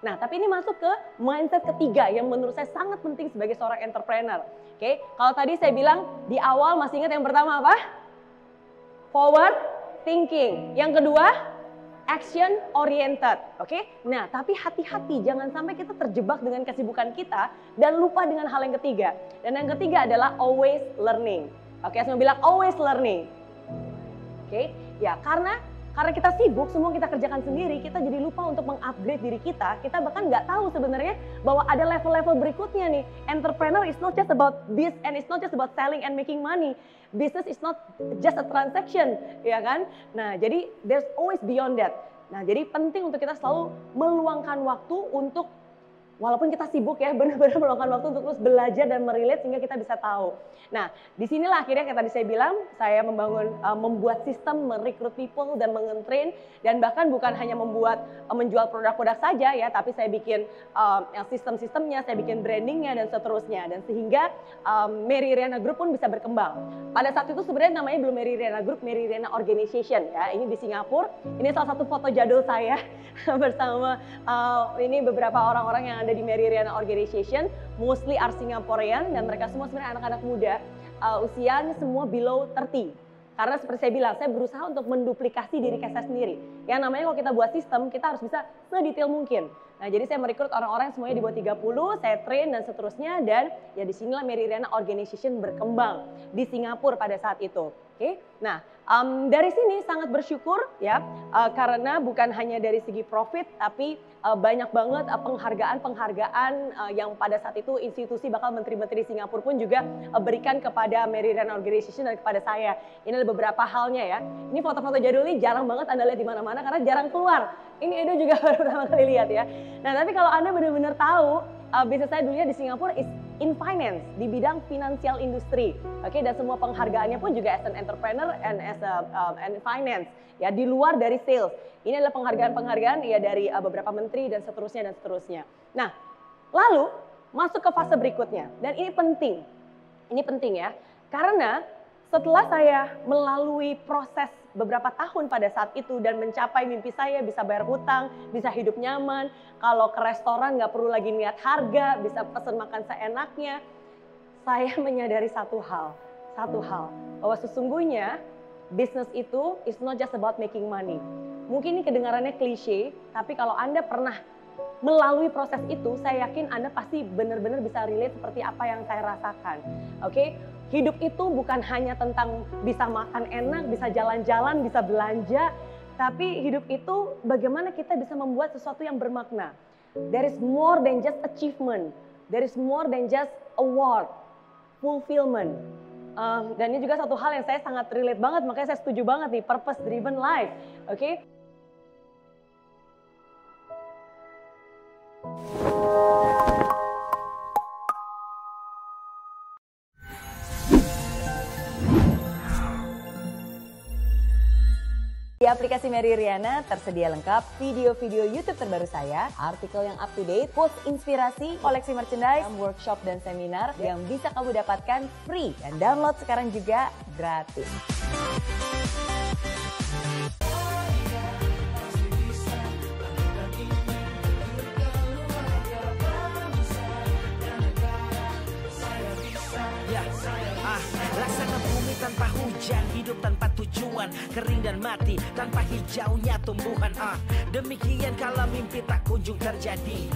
Nah, tapi ini masuk ke mindset ketiga yang menurut saya sangat penting sebagai seorang entrepreneur. Oke, kalau tadi saya bilang di awal masih ingat yang pertama apa? Forward thinking. Yang kedua, action oriented. Oke? Nah, tapi hati-hati jangan sampai kita terjebak dengan kesibukan kita dan lupa dengan hal yang ketiga. Dan yang ketiga adalah always learning. Oke, saya mau bilang always learning. Oke? Ya, karena kita sibuk, semua kita kerjakan sendiri, kita jadi lupa untuk mengupgrade diri kita. Kita bahkan nggak tahu sebenarnya bahwa ada level-level berikutnya nih. Entrepreneur is not just about this and it's not just about selling and making money. Business is not just a transaction, ya kan? Nah, jadi there's always beyond that. Nah, jadi penting untuk kita selalu meluangkan waktu untuk, walaupun kita sibuk ya, benar-benar meluangkan waktu untuk terus belajar dan merelate sehingga kita bisa tahu. Nah, disinilah akhirnya kayak tadi saya bilang, saya membuat sistem, merekrut people dan mengentrain, dan bahkan bukan hanya menjual produk-produk saja ya, tapi saya bikin sistem-sistemnya, saya bikin brandingnya dan seterusnya, dan sehingga Mary Riana Group pun bisa berkembang. Pada saat itu sebenarnya namanya belum Mary Riana Group, Mary Riana Organization ya. Ini di Singapura. Ini salah satu foto jadul saya bersama ini beberapa orang-orang yang ada di Mary Riana Organization, mostly are Singaporean, dan mereka semua sebenarnya anak-anak muda, usianya semua below 30. Karena seperti saya bilang, saya berusaha untuk menduplikasi diri saya sendiri. Yang namanya kalau kita buat sistem, kita harus bisa sedetail mungkin. Nah, jadi saya merekrut orang-orang semuanya di bawah 30, saya train dan seterusnya, dan ya disinilah Mary Riana Organization berkembang di Singapura pada saat itu. Oke, nah dari sini sangat bersyukur ya, karena bukan hanya dari segi profit, tapi banyak banget penghargaan yang pada saat itu institusi bakal menteri-menteri Singapura pun juga berikan kepada Mary Riana Organization dan kepada saya. Ini ada beberapa halnya ya. Ini foto-foto jadul ini jarang banget Anda lihat di mana-mana karena jarang keluar. Ini Edo juga baru pertama kali lihat ya. Nah, tapi kalau Anda benar-benar tahu, bisnis saya dulunya di Singapura is in finance, di bidang financial industry. Oke, dan semua penghargaannya pun juga as an entrepreneur and as and finance, ya, di luar dari sales. Ini adalah penghargaan-penghargaan ya dari beberapa menteri dan seterusnya dan seterusnya. Nah, lalu masuk ke fase berikutnya, dan ini penting. Ini penting ya, karena setelah saya melalui proses beberapa tahun pada saat itu dan mencapai mimpi saya, bisa bayar hutang, bisa hidup nyaman, kalau ke restoran nggak perlu lagi lihat harga, bisa pesen makan seenaknya, saya menyadari satu hal, bahwa sesungguhnya bisnis itu is not just about making money. Mungkin ini kedengarannya klise, tapi kalau Anda pernah melalui proses itu, saya yakin Anda pasti benar-benar bisa relate seperti apa yang saya rasakan. Oke? Hidup itu bukan hanya tentang bisa makan enak, bisa jalan-jalan, bisa belanja, tapi hidup itu bagaimana kita bisa membuat sesuatu yang bermakna. There is more than just achievement, there is more than just award, fulfillment. Dan ini juga satu hal yang saya sangat relate banget, makanya saya setuju banget nih, purpose driven life. Oke? Di aplikasi Mary Riana tersedia lengkap video-video YouTube terbaru saya, artikel yang up to date, quotes inspirasi, koleksi merchandise, workshop dan seminar yang bisa kamu dapatkan free dan download sekarang juga gratis. Laksana bumi tanpa hujan, hidup tanpa tujuan, kering dan mati tanpa hijaunya tumbuhan. Demikian kalau mimpi tak kunjung terjadi.